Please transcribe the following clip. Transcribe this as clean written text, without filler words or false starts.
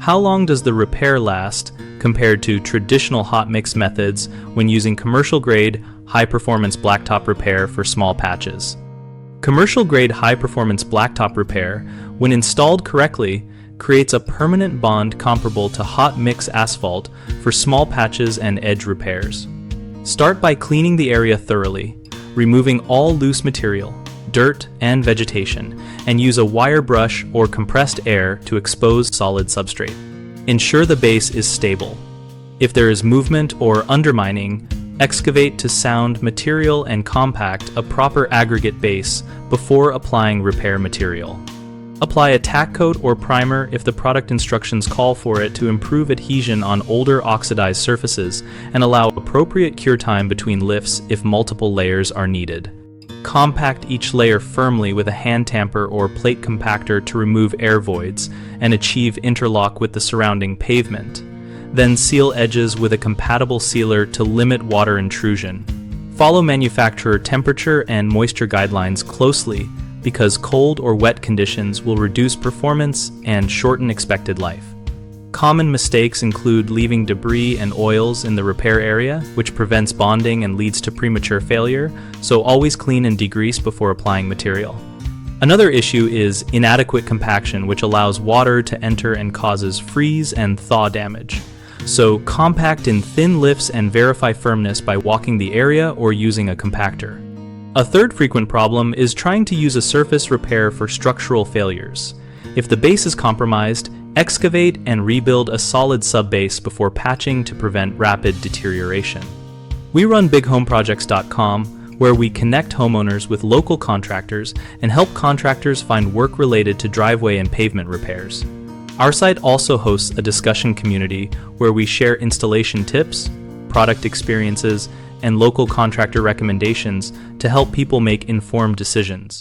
How long does the repair last compared to traditional hot mix methods when using commercial-grade, high-performance blacktop repair for small patches? Commercial-grade high-performance blacktop repair, when installed correctly, creates a permanent bond comparable to hot mix asphalt for small patches and edge repairs. Start by cleaning the area thoroughly, removing all loose material, dirt, and vegetation, and use a wire brush or compressed air to expose solid substrate. Ensure the base is stable. If there is movement or undermining, excavate to sound material and compact a proper aggregate base before applying repair material. Apply a tack coat or primer if the product instructions call for it to improve adhesion on older oxidized surfaces and allow appropriate cure time between lifts if multiple layers are needed. Compact each layer firmly with a hand tamper or plate compactor to remove air voids and achieve interlock with the surrounding pavement. Then seal edges with a compatible sealer to limit water intrusion. Follow manufacturer temperature and moisture guidelines closely because cold or wet conditions will reduce performance and shorten expected life. Common mistakes include leaving debris and oils in the repair area, which prevents bonding and leads to premature failure, so always clean and degrease before applying material. Another issue is inadequate compaction, which allows water to enter and causes freeze and thaw damage. So compact in thin lifts and verify firmness by walking the area or using a compactor. A third frequent problem is trying to use a surface repair for structural failures. If the base is compromised, excavate and rebuild a solid subbase before patching to prevent rapid deterioration. We run bighomeprojects.com, where we connect homeowners with local contractors and help contractors find work related to driveway and pavement repairs. Our site also hosts a discussion community where we share installation tips, product experiences, and local contractor recommendations to help people make informed decisions.